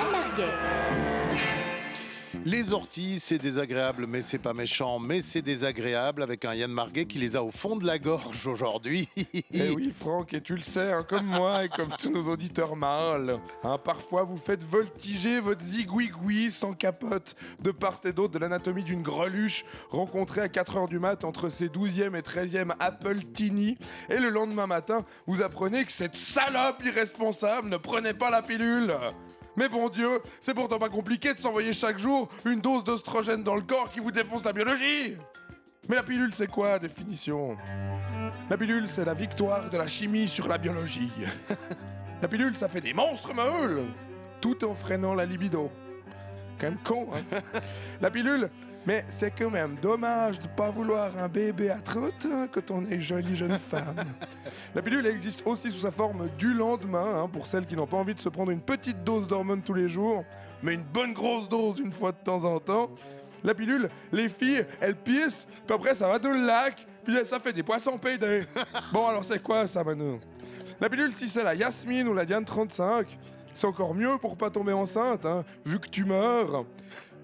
Yann Marguet. Les orties, c'est désagréable, mais c'est pas méchant, mais c'est désagréable, avec un Yann Marguet qui les a au fond de la gorge aujourd'hui. Eh oui, Franck, et tu le sais, hein, comme moi et comme tous nos auditeurs mâles. Hein, parfois, vous faites voltiger votre zigouigoui sans capote de part et d'autre de l'anatomie d'une greluche rencontrée à 4h du mat entre ses 12e et 13e Apple Tini. Et le lendemain matin, vous apprenez que cette salope irresponsable ne prenait pas la pilule. Mais bon Dieu, c'est pourtant pas compliqué de s'envoyer chaque jour une dose d'oestrogène dans le corps qui vous défonce la biologie. Mais la pilule, c'est quoi, définition ? La pilule, c'est la victoire de la chimie sur la biologie. La pilule, ça fait des monstres meules, tout en freinant la libido. Quand même con, hein. La pilule, mais c'est quand même dommage de pas vouloir un bébé à 30 ans quand on est une jolie jeune femme. La pilule elle existe aussi sous sa forme du lendemain, hein, pour celles qui n'ont pas envie de se prendre une petite dose d'hormones tous les jours, mais une bonne grosse dose une fois de temps en temps. La pilule, les filles, elles pissent, puis après ça va dans le lac, puis ça fait des poissons pédés. Bon alors c'est quoi ça, Manu ? La pilule, si c'est la Yasmine ou la Diane 35, c'est encore mieux pour pas tomber enceinte, hein, vu que tu meurs.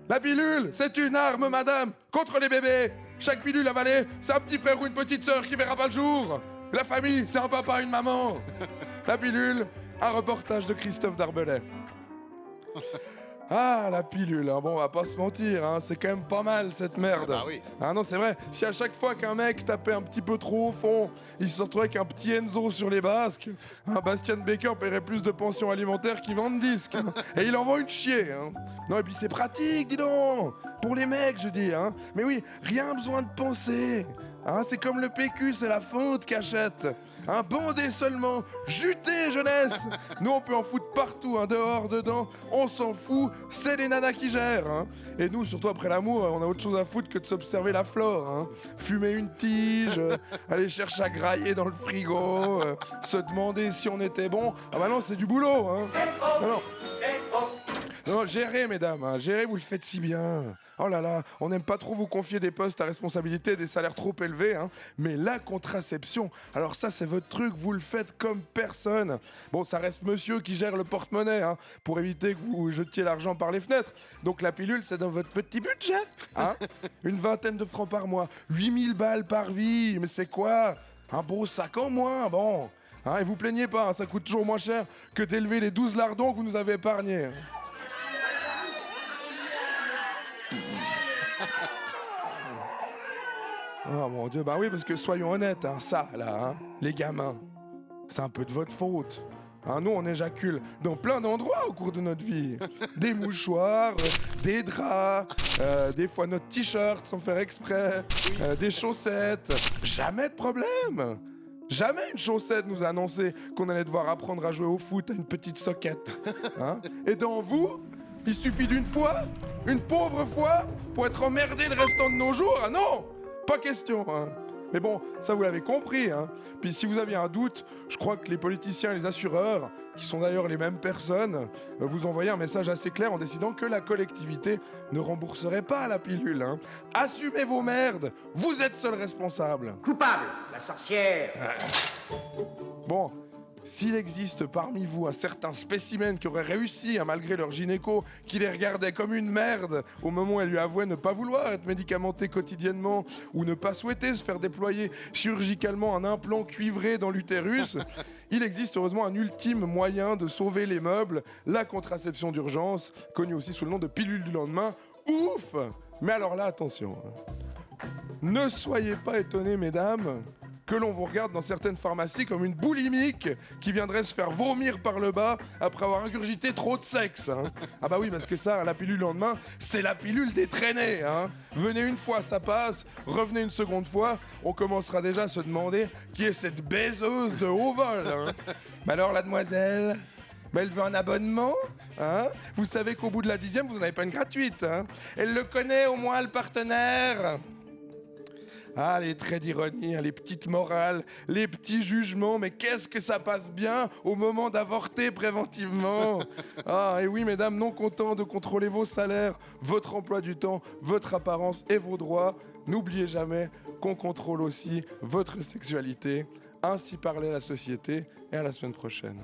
La pilule, c'est une arme, madame, contre les bébés. Chaque pilule avalée, c'est un petit frère ou une petite sœur qui verra pas le jour. La famille, c'est un papa, une maman. La pilule, un reportage de Christophe Darbelay. Ah, la pilule, hein. Bon, on va pas se mentir, hein, c'est quand même pas mal cette merde. Ah oui. Ah non, c'est vrai, si à chaque fois qu'un mec tapait un petit peu trop au fond, il se retrouvait avec un petit Enzo sur les basques, hein, Bastian Baker paierait plus de pension alimentaire qu'il vend de disques. Hein, et il en vend une chier. Hein. Non, et puis c'est pratique, dis donc. Pour les mecs, je dis. Hein. Mais oui, rien besoin de penser. Hein, c'est comme le PQ, c'est la fonte qu'achète. Un bandé seulement, jutez jeunesse. Nous on peut en foutre partout, hein, dehors, dedans, on s'en fout, c'est les nanas qui gèrent. Hein. Et nous, surtout après l'amour, on a autre chose à foutre que de s'observer la flore. Hein. Fumer une tige, aller chercher à grailler dans le frigo, se demander si on était bon. Ah bah non, c'est du boulot. Hein. Non, gérez, mesdames, hein, gérez, vous le faites si bien. Oh là là, on n'aime pas trop vous confier des postes à responsabilité et des salaires trop élevés, hein. Mais la contraception, alors ça c'est votre truc, vous le faites comme personne. Bon, ça reste monsieur qui gère le porte-monnaie, hein, pour éviter que vous jetiez l'argent par les fenêtres. Donc la pilule, c'est dans votre petit budget, hein. Une vingtaine de francs par mois, 8000 balles par vie, mais c'est quoi ? Un beau sac en moins, bon. Hein, et vous plaignez pas, hein, ça coûte toujours moins cher que d'élever les 12 lardons que vous nous avez épargnés. Oh mon Dieu, bah oui, parce que soyons honnêtes, hein, ça là, hein, les gamins, c'est un peu de votre faute. Hein, nous, on éjacule dans plein d'endroits au cours de notre vie. Des mouchoirs, des draps, des fois notre t-shirt sans faire exprès, des chaussettes. Jamais de problème. Jamais une chaussette nous a annoncé qu'on allait devoir apprendre à jouer au foot à une petite soquette. Hein. Et dans vous, il suffit d'une fois, une pauvre fois, pour être emmerdé le restant de nos jours. Ah non, pas question. Hein. Mais bon, ça vous l'avez compris. Hein. Puis si vous aviez un doute, je crois que les politiciens et les assureurs, qui sont d'ailleurs les mêmes personnes, vous envoyaient un message assez clair en décidant que la collectivité ne rembourserait pas la pilule. Hein. Assumez vos merdes, vous êtes seul responsable. Coupable, la sorcière. Bon, s'il existe parmi vous un certain spécimen qui aurait réussi, hein, malgré leur gynéco, qui les regardait comme une merde au moment où elle lui avouait ne pas vouloir être médicamenté quotidiennement ou ne pas souhaiter se faire déployer chirurgicalement un implant cuivré dans l'utérus, il existe heureusement un ultime moyen de sauver les meubles, la contraception d'urgence, connue aussi sous le nom de pilule du lendemain. Ouf! Mais alors là, attention. Ne soyez pas étonnés, mesdames, que l'on vous regarde dans certaines pharmacies comme une boulimique qui viendrait se faire vomir par le bas après avoir ingurgité trop de sexe. Hein. Ah bah oui, parce que ça, la pilule le lendemain, c'est la pilule des traînées. Hein. Venez une fois, ça passe. Revenez une seconde fois, on commencera déjà à se demander qui est cette baiseuse de haut vol. Hein. Mais alors, la demoiselle, elle veut un abonnement, hein. Vous savez qu'au bout de la 10e, vous n'en avez pas une gratuite. Hein. Elle le connaît au moins, le partenaire. Ah, les traits d'ironie, les petites morales, les petits jugements, mais qu'est-ce que ça passe bien au moment d'avorter préventivement. Ah, et oui, mesdames, non contents de contrôler vos salaires, votre emploi du temps, votre apparence et vos droits, n'oubliez jamais qu'on contrôle aussi votre sexualité. Ainsi parlait la société, et à la semaine prochaine.